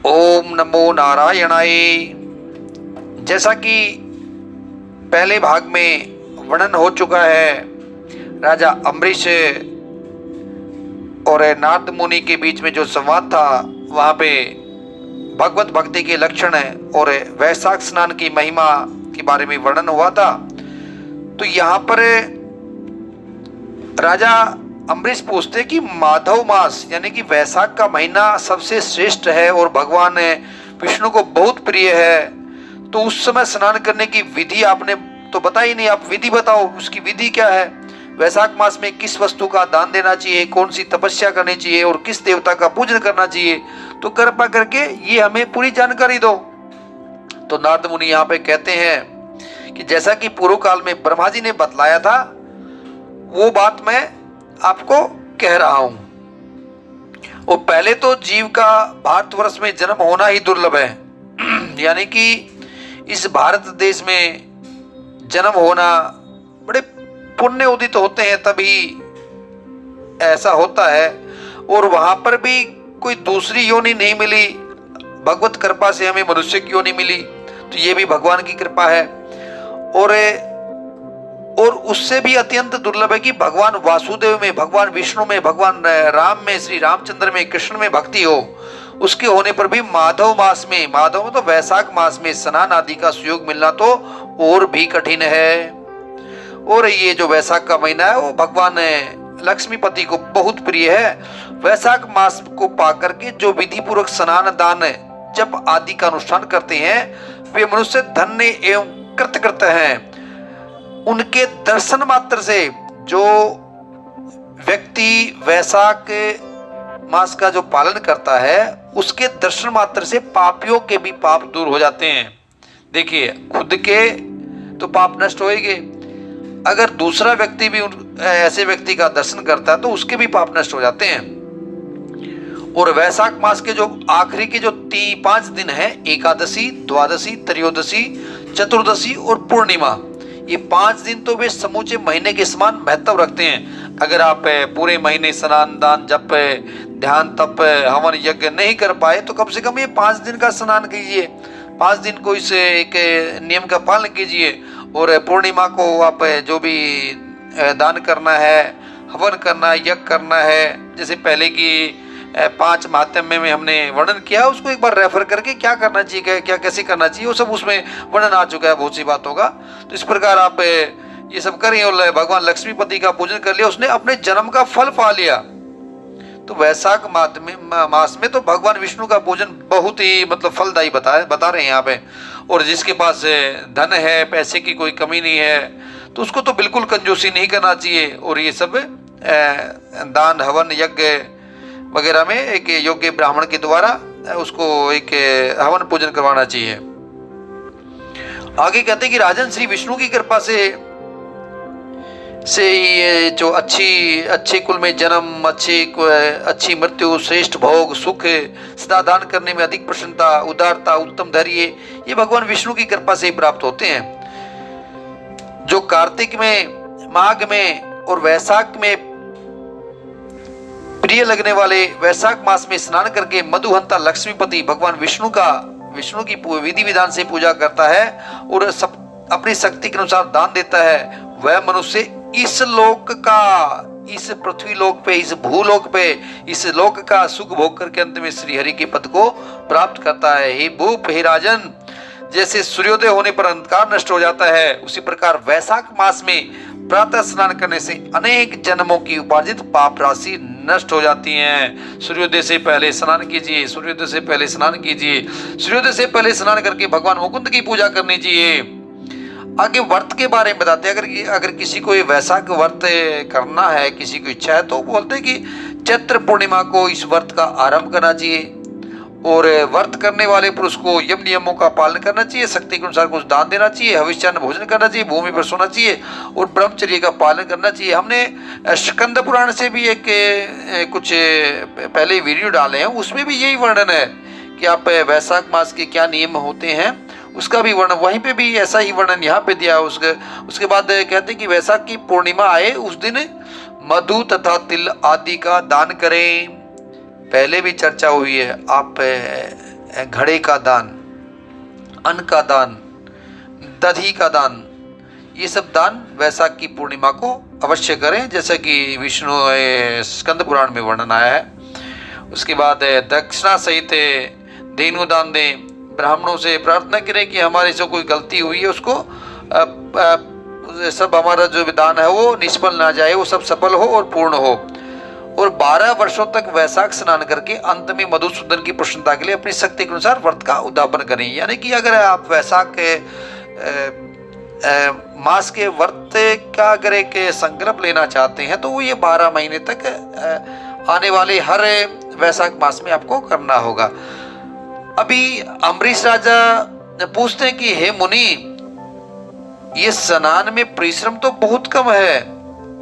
ओम नमो नारायणाय। जैसा कि पहले भाग में वर्णन हो चुका है, राजा अम्बरीश और नारद मुनि के बीच में जो संवाद था, वहां पे भगवत भक्ति के लक्षण और वैशाख स्नान की महिमा के बारे में वर्णन हुआ था। तो यहाँ पर राजा अम्बरीश पूछते कि माधव मास यानी कि वैशाख का महीना सबसे श्रेष्ठ है और भगवान विष्णु को बहुत प्रिय है, तो उस समय स्नान करने की विधि आपने तो बताई नहीं, आप विधि बताओ, उसकी विधि क्या है? वैशाख मास में किस वस्तु का दान देना चाहिए, कौन सी तपस्या करनी चाहिए और किस देवता का पूजन करना चाहिए, तो कृपा करके ये हमें पूरी जानकारी दो। तो नारद मुनि यहाँ पे कहते हैं कि जैसा कि पूर्व काल में ब्रह्मा जी ने बतलाया था, वो बात मैं आपको कह रहा हूं। और पहले तो जीव का भारतवर्ष में जन्म होना ही दुर्लभ है, यानी कि इस भारत देश में जन्म होना, बड़े पुण्य उदित होते हैं तभी ऐसा होता है। और वहां पर भी कोई दूसरी योनि नहीं मिली, भगवत कृपा से हमें मनुष्य की योनि मिली, तो ये भी भगवान की कृपा है। और उससे भी अत्यंत दुर्लभ है कि भगवान वासुदेव में, भगवान विष्णु में, भगवान राम में, श्री रामचंद्र में, कृष्ण में भक्ति हो। उसके होने पर भी माधव मास में, माधव में तो वैशाख मास में स्नान आदि का सुयोग मिलना तो और भी कठिन है। और ये जो वैशाख का महीना है वो भगवान लक्ष्मीपति को बहुत प्रिय है। वैशाख मास को पाकर के जो विधि पूर्वक स्नान दान जप आदि का अनुष्ठान करते हैं, वे मनुष्य धन्य एवं कृतकृत हैं। उनके दर्शन मात्र से, जो व्यक्ति वैशाख मास का जो पालन करता है, उसके दर्शन मात्र से पापियों के भी पाप दूर हो जाते हैं। देखिए, खुद के तो पाप नष्ट होएंगे, अगर दूसरा व्यक्ति भी ऐसे व्यक्ति का दर्शन करता है तो उसके भी पाप नष्ट हो जाते हैं। और वैशाख मास के जो आखिरी के जो 5 दिन है, एकादशी, द्वादशी, त्रयोदशी, चतुर्दशी और पूर्णिमा, ये 5 दिन तो वे समूचे महीने के समान महत्व रखते हैं। अगर आप पूरे महीने स्नान दान जप ध्यान तप हवन यज्ञ नहीं कर पाए तो कम से कम ये 5 दिन का स्नान कीजिए, 5 दिन को इस एक नियम का पालन कीजिए। और पूर्णिमा को आप जो भी दान करना है, हवन करना है, यज्ञ करना है, जैसे पहले की 5 महात्म्य में हमने वर्णन किया, उसको एक बार रेफर करके क्या करना चाहिए, क्या कैसे करना चाहिए, वो सब उसमें वर्णन आ चुका है बहुत सी बातों का। तो इस प्रकार आप ये सब करें और भगवान लक्ष्मीपति का पूजन कर लिया, उसने अपने जन्म का फल पा लिया। तो वैशाख मास में तो भगवान विष्णु का पूजन बहुत ही मतलब फलदायी बता रहे हैं यहाँ पे। और जिसके पास धन है, पैसे की कोई कमी नहीं है, तो उसको तो बिल्कुल कंजूसी नहीं करना चाहिए। और ये सब दान हवन यज्ञ वगैरह में एक योग्य ब्राह्मण के द्वारा उसको एक हवन पूजन करवाना चाहिए। आगे कहते हैं कि राजन श्री विष्णु की कृपा से ये जो अच्छे कुल में जन्म, अच्छी मृत्यु, श्रेष्ठ भोग, सुख, सदा दान करने में अधिक प्रसन्नता, उदारता, उत्तम धैर्य, ये भगवान विष्णु की कृपा से ही प्राप्त होते हैं। जो कार्तिक में, माघ में और वैशाख में प्रिय लगने वाले वैशाख मास में स्नान करके मधुहंता लक्ष्मीपति भगवान विष्णु की विधि विधान से पूजा करता है और अपनी शक्ति के अनुसार दान देता है, वह मनुष्य इस लोक का, इस पृथ्वी लोक पे, इस भूलोक पे, इस लोक का सुख भोग करके अंत में श्री हरि के पद को प्राप्त करता है। हे भूप, हे राजन, जैसे सूर्योदय होने पर अंधकार नष्ट हो जाता है, उसी प्रकार वैशाख मास में प्रातः स्नान करने से अनेक जन्मों की उपार्जित पाप राशि नष्ट हो जाती हैं। सूर्योदय से पहले स्नान कीजिए, सूर्योदय से पहले स्नान कीजिए, सूर्योदय से पहले स्नान करके भगवान मुकुंद की पूजा करनी चाहिए। आगे व्रत के बारे में बताते हैं, अगर किसी को ये वैशाख व्रत करना है, किसी को इच्छा है, तो बोलते हैं कि चैत्र पूर्णिमा को इस व्रत का आरंभ करना चाहिए। और व्रत करने वाले पुरुष को यम नियमों का पालन करना चाहिए, शक्ति के अनुसार कुछ दान देना चाहिए, हविष्यान्न भोजन करना चाहिए, भूमि पर सोना चाहिए और ब्रह्मचर्य का पालन करना चाहिए। हमने स्कंद पुराण से भी एक कुछ पहले वीडियो डाले हैं, उसमें भी यही वर्णन है कि आप वैशाख मास के क्या नियम होते हैं, उसका भी वर्णन वहीं पे भी ऐसा ही वर्णन यहाँ पे दिया। उसके बाद कहते हैं कि वैशाख की पूर्णिमा आए उस दिन मधु तथा तिल आदि का दान करें। पहले भी चर्चा हुई है, आप घड़े का दान, अन्न का दान, दधी का दान, ये सब दान वैशाख की पूर्णिमा को अवश्य करें, जैसा कि विष्णु स्कंद पुराण में वर्णन आया है। उसके बाद दक्षिणा सहित धेनु दान दें। ब्राह्मणों से प्रार्थना करें कि हमारे से कोई गलती हुई है उसको सब हमारा जो विधान है वो निष्फल ना जाए, वो सब सफल हो और पूर्ण हो। और 12 वर्षों तक वैशाख स्नान करके अंत में मधुसूदन की प्रसन्नता के लिए अपनी शक्ति के अनुसार व्रत का उद्यापन करें। यानी कि अगर आप वैशाख के मास के व्रत का अगर एक संकल्प लेना चाहते हैं तो वो ये 12 महीने तक आने वाले हर वैशाख मास में आपको करना होगा। अभी अम्बरीश राजा पूछते हैं कि हे मुनि, ये स्नान में परिश्रम तो बहुत कम है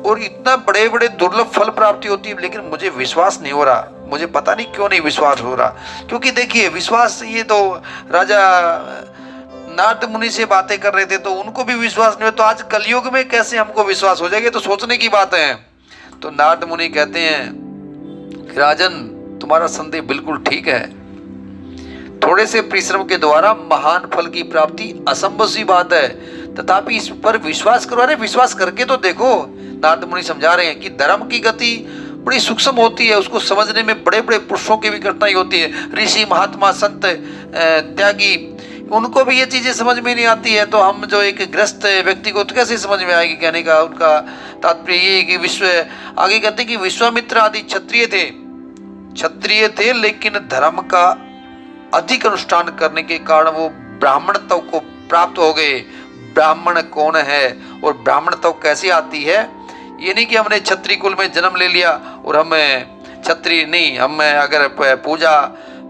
और इतना बड़े बड़े दुर्लभ फल प्राप्ति होती है, लेकिन मुझे विश्वास नहीं हो रहा, मुझे पता नहीं क्यों नहीं विश्वास हो रहा। क्योंकि देखिए विश्वास, ये तो राजा नारद मुनि से बातें कर रहे थे तो उनको भी विश्वास नहीं हो, तो आज कलयुग में कैसे हमको विश्वास हो जाएगा, तो सोचने की बात है। तो नारद मुनि कहते हैं कि राजन, तुम्हारा संदेह बिल्कुल ठीक है, थोड़े से परिश्रम के द्वारा महान फल की प्राप्ति असंभव सी बात है, तथापि इस पर विश्वास करो। अरे विश्वास करके तो देखो। नारद मुनि समझा रहे हैं कि धर्म की गति बड़ी सूक्ष्म होती है, उसको समझने में बड़े बड़े पुरुषों की भी कठिनाई होती है। ऋषि, महात्मा, संत, त्यागी, उनको भी ये चीजें समझ में नहीं आती है, तो हम जो एक ग्रस्त व्यक्ति को तो कैसे समझ में आएगी। कहने का उनका तात्पर्य ये कि आगे कहते हैं कि विश्वामित्र आदि क्षत्रिय थे, लेकिन धर्म का अधिक अनुष्ठान करने के कारण वो ब्राह्मणत्व को प्राप्त हो गए। ब्राह्मण कौन है और ब्राह्मणत्व कैसे आती है, ये नहीं कि हमने क्षत्रिय कुल में जन्म ले लिया और हम क्षत्रिय नहीं, हम अगर पूजा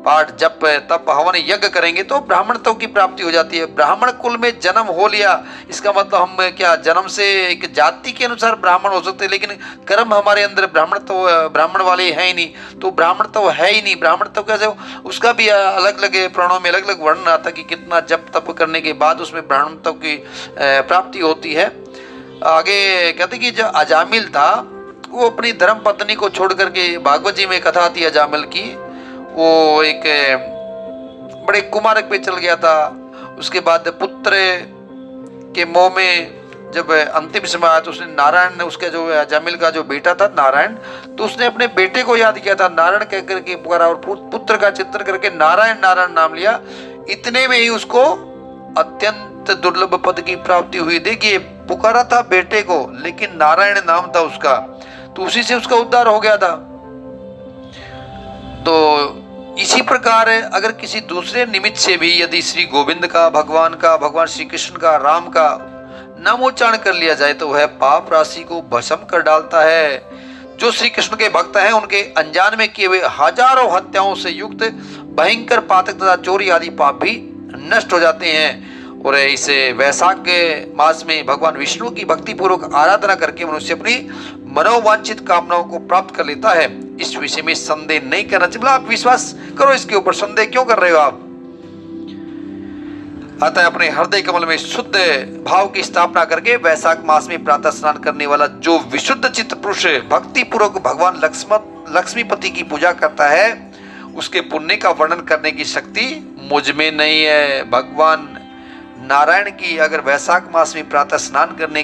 पाठ जप तप हवन यज्ञ करेंगे तो ब्राह्मणत्व की प्राप्ति हो जाती है। ब्राह्मण कुल में जन्म हो लिया, इसका मतलब हम क्या जन्म से एक जाति के अनुसार ब्राह्मण हो सकते हैं, लेकिन कर्म हमारे अंदर ब्राह्मण वाले है ही नहीं, तो ब्राह्मणत्व है ही नहीं। ब्राह्मणत्व कैसे हो, उसका भी अलग अलग प्राणों में अलग अलग वर्णन आता कि कितना जप तप करने के बाद उसमें ब्राह्मणत्व की प्राप्ति होती है। आगे कहते कि जो अजामिल था वो अपनी धर्म पत्नी को छोड़ करके, भागवत जी में कथा आती है अजामिल की, वो एक बड़े कुमारक पे चल गया था। उसके बाद पुत्र के मोह में जब अंतिम समय आया तो उसने नारायण, उसका जो अजामिल का जो बेटा था नारायण, तो उसने अपने बेटे को याद किया था, नारायण कह करके पुकारा और पुत्र का चिंतन करके नारायण नारायण नाम लिया। इतने में ही उसको अत्यंत दुर्लभ पद की प्राप्ति हुई। देखिए पुकारा था बेटे को, लेकिन नारायण नाम था उसका, तो उसी से उसका उद्धार हो गया था। तो इसी प्रकार अगर किसी दूसरे निमित्त से भी यदि श्री गोविंद का, भगवान श्री कृष्ण का, राम का नामोच्चारण कर लिया जाए तो वह पाप राशि को भस्म कर डालता है। जो श्री कृष्ण के भक्त हैं उनके अनजान में किए हुए हजारों हत्याओं से युक्त भयंकर पातक तथा चोरी आदि पाप भी नष्ट हो जाते हैं। और इस वैशाख के मास में भगवान विष्णु की भक्ति पूर्वक आराधना करके मनुष्य अपनी मनोवांछित कामनाओं को प्राप्त कर लेता है। इस विषय में संदेह नहीं करना चाहिए। आप विश्वास करो इसके ऊपर, संदेह क्यों कर रहे हो आप। अतः अपने हृदय कमल में शुद्ध भाव की स्थापना करके वैशाख मास में प्रातः स्नान करने वाला जो विशुद्ध चित्त पुरुष भक्ति पूर्वक भगवान लक्ष्मीपति की पूजा करता है, उसके पुण्य का वर्णन करने की शक्ति मुझ में नहीं है। भगवान नारायण की अगर वैशाख मास में प्रातः स्नान करने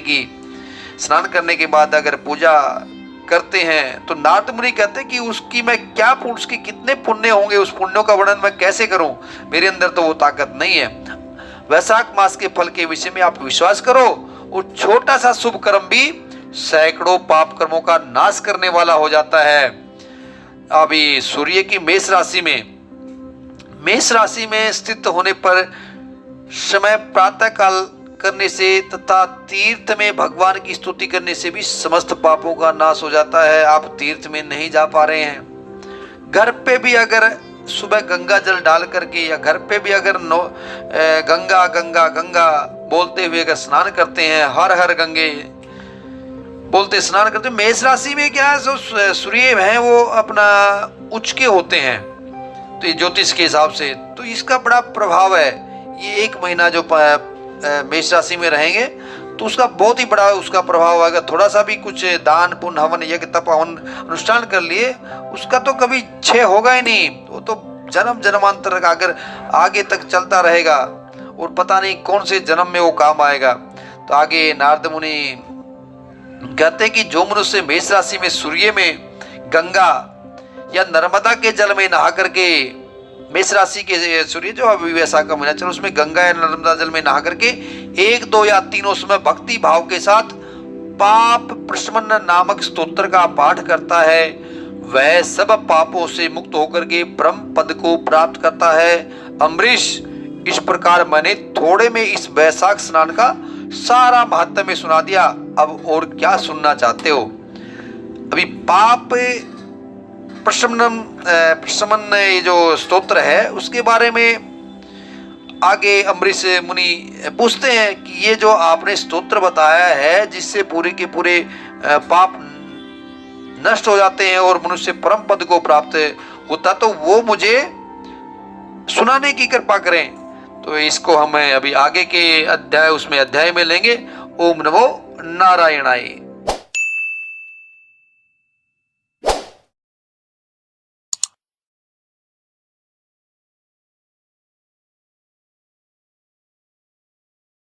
के बाद अगर पूजा करते हैं तो नारद मुनि कहते हैं कि उसकी मैं क्या उसके कितने पुण्य होंगे, उस पुण्यों का वर्णन मैं कैसे करूं, मेरे अंदर तो वो ताकत नहीं है। वैशाख मास के फल के विषय में आप विश्वास करो, और छोटा सा शुभ कर्म भी सैकड़ों पाप कर्मों का नाश करने वाला हो जाता है। अभी सूर्य की मेष राशि में स्थित होने पर समय प्रातः काल करने से तथा तीर्थ में भगवान की स्तुति करने से भी समस्त पापों का नाश हो जाता है। आप तीर्थ में नहीं जा पा रहे हैं, घर पे भी अगर सुबह गंगा जल डाल करके या घर पे भी अगर गंगा गंगा गंगा बोलते हुए अगर स्नान करते हैं, हर हर गंगे बोलते स्नान करते हैं। मेष राशि में क्या है, जो सूर्य हैं वो अपना उच्च के होते हैं, तो ये ज्योतिष के हिसाब से तो इसका बड़ा प्रभाव है। ये 1 महीना जो मेष राशि में रहेंगे तो उसका बहुत ही बड़ा उसका प्रभाव आएगा। थोड़ा सा भी कुछ दान पुण्य हवन यज्ञ तप हवन अनुष्ठान कर लिए, उसका तो कभी क्षय होगा ही नहीं, वो तो जन्म जन्मांतर का अगर आगे तक चलता रहेगा और पता नहीं कौन से जन्म में वो काम आएगा। तो आगे नारद मुनि कहते हैं कि जो मनुष्य मेष राशि में सूर्य में, गंगा या नर्मदा के जल में नहा करके, मेष राशि के सूर्य जो अभी वैसा का महीना चलो उसमें गंगा या नर्मदा जल में नहा करके 1, 2 या 3 समय भक्ति भाव के साथ पाप प्रशमन नामक स्तोत्र का पाठ करता है, वह सब पापों से मुक्त होकर के ब्रह्म पद को प्राप्त करता है। अम्बरीश, इस प्रकार मैंने थोड़े में इस वैशाख स्नान का सारा महत्व में सुना दिया। अब और क्या सुनना चाहते हो? अभी पाप प्रशमन ये जो स्तोत्र है उसके बारे में आगे अम्बरीश मुनि पूछते हैं कि ये जो आपने स्तोत्र बताया है जिससे पूरे के पूरे पाप नष्ट हो जाते हैं और मनुष्य परम पद को प्राप्त होता, तो वो मुझे सुनाने की कृपा करें। तो इसको हम अभी आगे के अध्याय में लेंगे। ओम नमो नारायणाय।